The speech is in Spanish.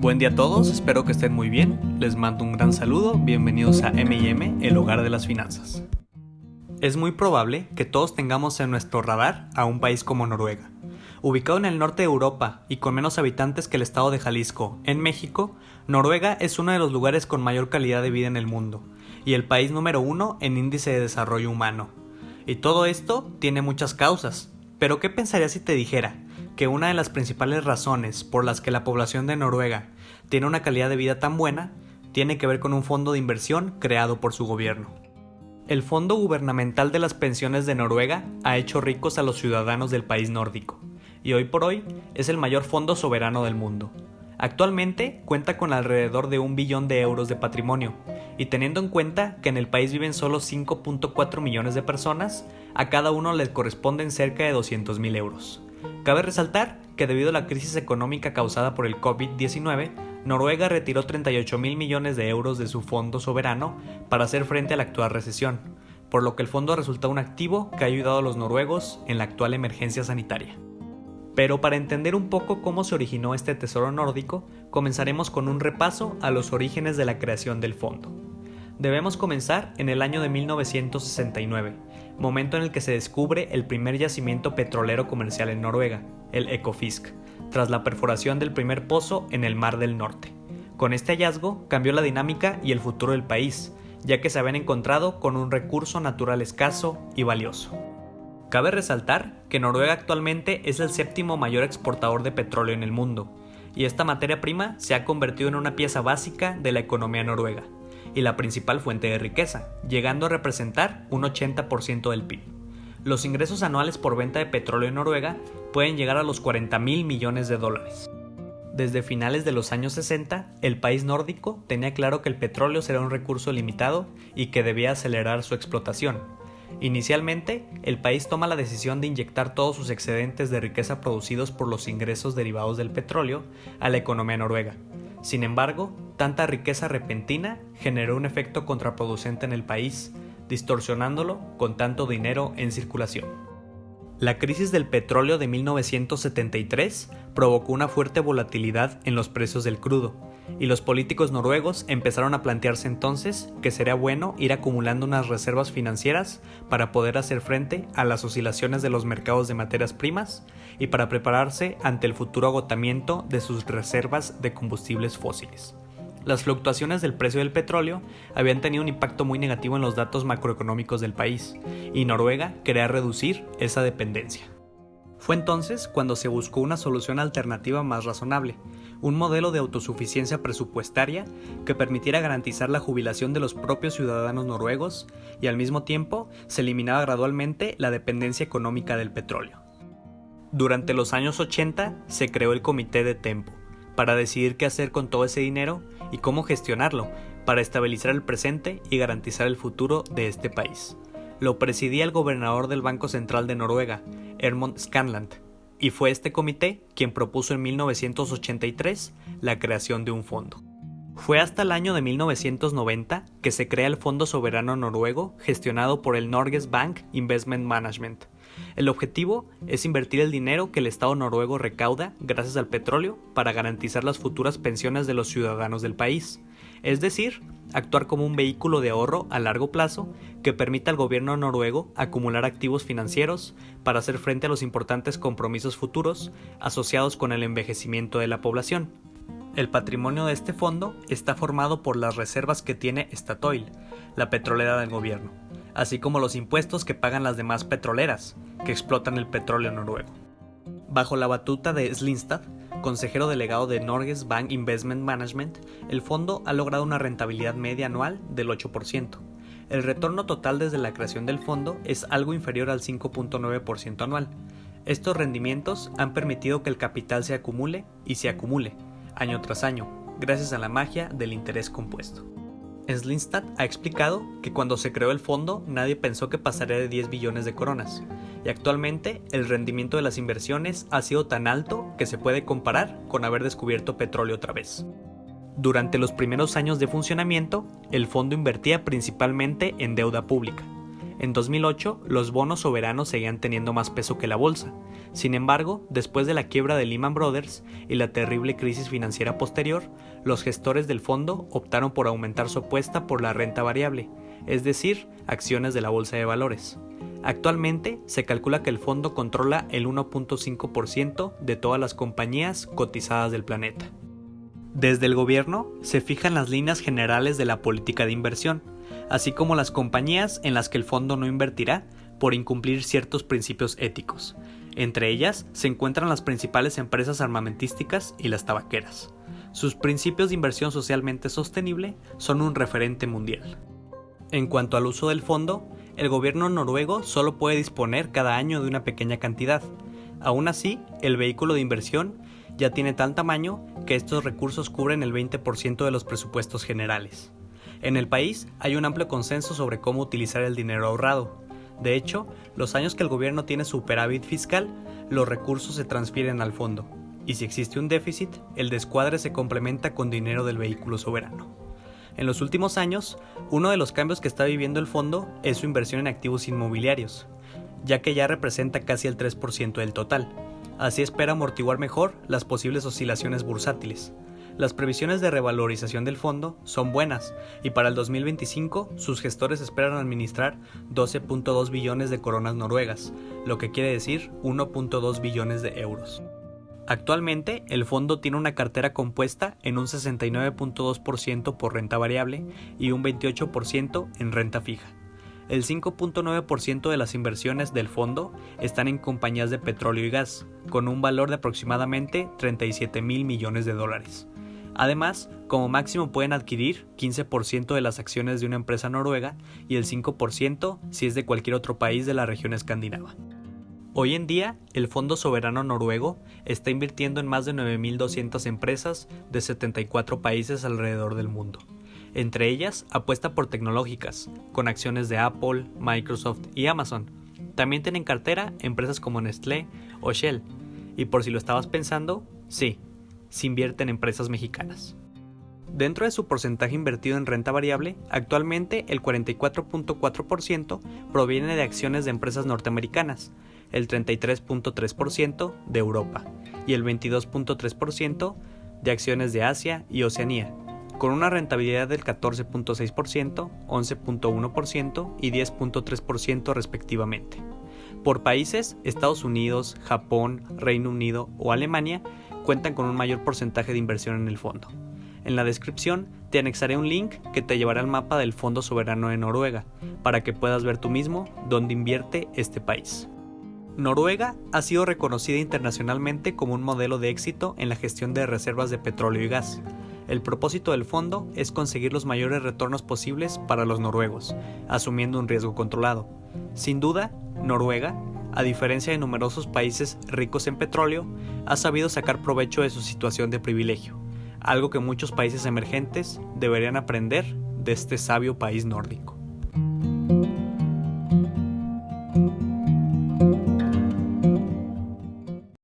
Buen día a todos, espero que estén muy bien. Les mando un gran saludo, bienvenidos a M&M, el hogar de las finanzas. Es muy probable que todos tengamos en nuestro radar a un país como Noruega. Ubicado en el norte de Europa y con menos habitantes que el estado de Jalisco, en México, Noruega es uno de los lugares con mayor calidad de vida en el mundo y el país número 1 en índice de desarrollo humano. Y todo esto tiene muchas causas, pero ¿qué pensarías si te dijera que una de las principales razones por las que la población de Noruega tiene una calidad de vida tan buena tiene que ver con un fondo de inversión creado por su gobierno? El Fondo Gubernamental de las Pensiones de Noruega ha hecho ricos a los ciudadanos del país nórdico, y hoy por hoy es el mayor fondo soberano del mundo. Actualmente cuenta con alrededor de 1 billón de euros de patrimonio, y teniendo en cuenta que en el país viven solo 5.4 millones de personas, a cada uno les corresponden cerca de 200.000 euros. Cabe resaltar que debido a la crisis económica causada por el COVID-19, Noruega retiró 38.000 millones de euros de su fondo soberano para hacer frente a la actual recesión, por lo que el fondo ha resultado un activo que ha ayudado a los noruegos en la actual emergencia sanitaria. Pero para entender un poco cómo se originó este tesoro nórdico, comenzaremos con un repaso a los orígenes de la creación del fondo. Debemos comenzar en el año de 1969, momento en el que se descubre el primer yacimiento petrolero comercial en Noruega, el Ekofisk, tras la perforación del primer pozo en el Mar del Norte. Con este hallazgo cambió la dinámica y el futuro del país, ya que se habían encontrado con un recurso natural escaso y valioso. Cabe resaltar que Noruega actualmente es el séptimo mayor exportador de petróleo en el mundo, y esta materia prima se ha convertido en una pieza básica de la economía noruega, y la principal fuente de riqueza, llegando a representar un 80% del PIB. Los ingresos anuales por venta de petróleo en Noruega pueden llegar a los 40.000 millones de dólares. Desde finales de los años 60, el país nórdico tenía claro que el petróleo será un recurso limitado y que debía acelerar su explotación. Inicialmente, el país toma la decisión de inyectar todos sus excedentes de riqueza producidos por los ingresos derivados del petróleo a la economía noruega. Sin embargo, tanta riqueza repentina generó un efecto contraproducente en el país, distorsionándolo con tanto dinero en circulación. La crisis del petróleo de 1973 provocó una fuerte volatilidad en los precios del crudo, y los políticos noruegos empezaron a plantearse entonces que sería bueno ir acumulando unas reservas financieras para poder hacer frente a las oscilaciones de los mercados de materias primas y para prepararse ante el futuro agotamiento de sus reservas de combustibles fósiles. Las fluctuaciones del precio del petróleo habían tenido un impacto muy negativo en los datos macroeconómicos del país, y Noruega quería reducir esa dependencia. Fue entonces cuando se buscó una solución alternativa más razonable, un modelo de autosuficiencia presupuestaria que permitiera garantizar la jubilación de los propios ciudadanos noruegos y al mismo tiempo se eliminaba gradualmente la dependencia económica del petróleo. Durante los años 80 se creó el Comité de Tempo para decidir qué hacer con todo ese dinero y cómo gestionarlo para estabilizar el presente y garantizar el futuro de este país. Lo presidía el gobernador del Banco Central de Noruega, Hermod Skanland, y fue este comité quien propuso en 1983 la creación de un fondo. Fue hasta el año de 1990 que se crea el Fondo Soberano Noruego, gestionado por el Norges Bank Investment Management. El objetivo es invertir el dinero que el Estado noruego recauda gracias al petróleo para garantizar las futuras pensiones de los ciudadanos del país, es decir, actuar como un vehículo de ahorro a largo plazo que permita al gobierno noruego acumular activos financieros para hacer frente a los importantes compromisos futuros asociados con el envejecimiento de la población. El patrimonio de este fondo está formado por las reservas que tiene Statoil, la petrolera del gobierno, así como los impuestos que pagan las demás petroleras que explotan el petróleo noruego. Bajo la batuta de Slinstad, consejero delegado de Norges Bank Investment Management, el fondo ha logrado una rentabilidad media anual del 8%. El retorno total desde la creación del fondo es algo inferior al 5.9% anual. Estos rendimientos han permitido que el capital se acumule y se acumule, año tras año, gracias a la magia del interés compuesto. Slinstad ha explicado que cuando se creó el fondo nadie pensó que pasaría de 10 billones de coronas, y actualmente el rendimiento de las inversiones ha sido tan alto que se puede comparar con haber descubierto petróleo otra vez. Durante los primeros años de funcionamiento, el fondo invertía principalmente en deuda pública. En 2008, los bonos soberanos seguían teniendo más peso que la bolsa. Sin embargo, después de la quiebra de Lehman Brothers y la terrible crisis financiera posterior, los gestores del fondo optaron por aumentar su apuesta por la renta variable, es decir, acciones de la bolsa de valores. Actualmente, se calcula que el fondo controla el 1.5% de todas las compañías cotizadas del planeta. Desde el gobierno, se fijan las líneas generales de la política de inversión, así como las compañías en las que el fondo no invertirá por incumplir ciertos principios éticos. Entre ellas se encuentran las principales empresas armamentísticas y las tabaqueras. Sus principios de inversión socialmente sostenible son un referente mundial. En cuanto al uso del fondo, el gobierno noruego solo puede disponer cada año de una pequeña cantidad. Aún así, el vehículo de inversión ya tiene tal tamaño que estos recursos cubren el 20% de los presupuestos generales. En el país hay un amplio consenso sobre cómo utilizar el dinero ahorrado. De hecho, los años que el gobierno tiene superávit fiscal, los recursos se transfieren al fondo, y si existe un déficit, el descuadre se complementa con dinero del vehículo soberano. En los últimos años, uno de los cambios que está viviendo el fondo es su inversión en activos inmobiliarios, ya que ya representa casi el 3% del total. Así espera amortiguar mejor las posibles oscilaciones bursátiles. Las previsiones de revalorización del fondo son buenas y para el 2025 sus gestores esperan administrar 12.2 billones de coronas noruegas, lo que quiere decir 1.2 billones de euros. Actualmente, el fondo tiene una cartera compuesta en un 69.2% por renta variable y un 28% en renta fija. El 5.9% de las inversiones del fondo están en compañías de petróleo y gas, con un valor de aproximadamente 37.000 millones de dólares. Además, como máximo pueden adquirir 15% de las acciones de una empresa noruega y el 5% si es de cualquier otro país de la región escandinava. Hoy en día, el Fondo Soberano Noruego está invirtiendo en más de 9.200 empresas de 74 países alrededor del mundo. Entre ellas, apuesta por tecnológicas, con acciones de Apple, Microsoft y Amazon. También tienen cartera empresas como Nestlé o Shell. Y por si lo estabas pensando, sí, se invierte en empresas mexicanas. Dentro de su porcentaje invertido en renta variable, actualmente el 44.4% proviene de acciones de empresas norteamericanas, el 33.3% de Europa y el 22.3% de acciones de Asia y Oceanía, con una rentabilidad del 14.6%, 11.1% y 10.3% respectivamente. Por países, Estados Unidos, Japón, Reino Unido o Alemania cuentan con un mayor porcentaje de inversión en el fondo. En la descripción te anexaré un link que te llevará al mapa del Fondo Soberano de Noruega, para que puedas ver tú mismo dónde invierte este país. Noruega ha sido reconocida internacionalmente como un modelo de éxito en la gestión de reservas de petróleo y gas. El propósito del fondo es conseguir los mayores retornos posibles para los noruegos, asumiendo un riesgo controlado. Sin duda, Noruega, a diferencia de numerosos países ricos en petróleo, ha sabido sacar provecho de su situación de privilegio, algo que muchos países emergentes deberían aprender de este sabio país nórdico.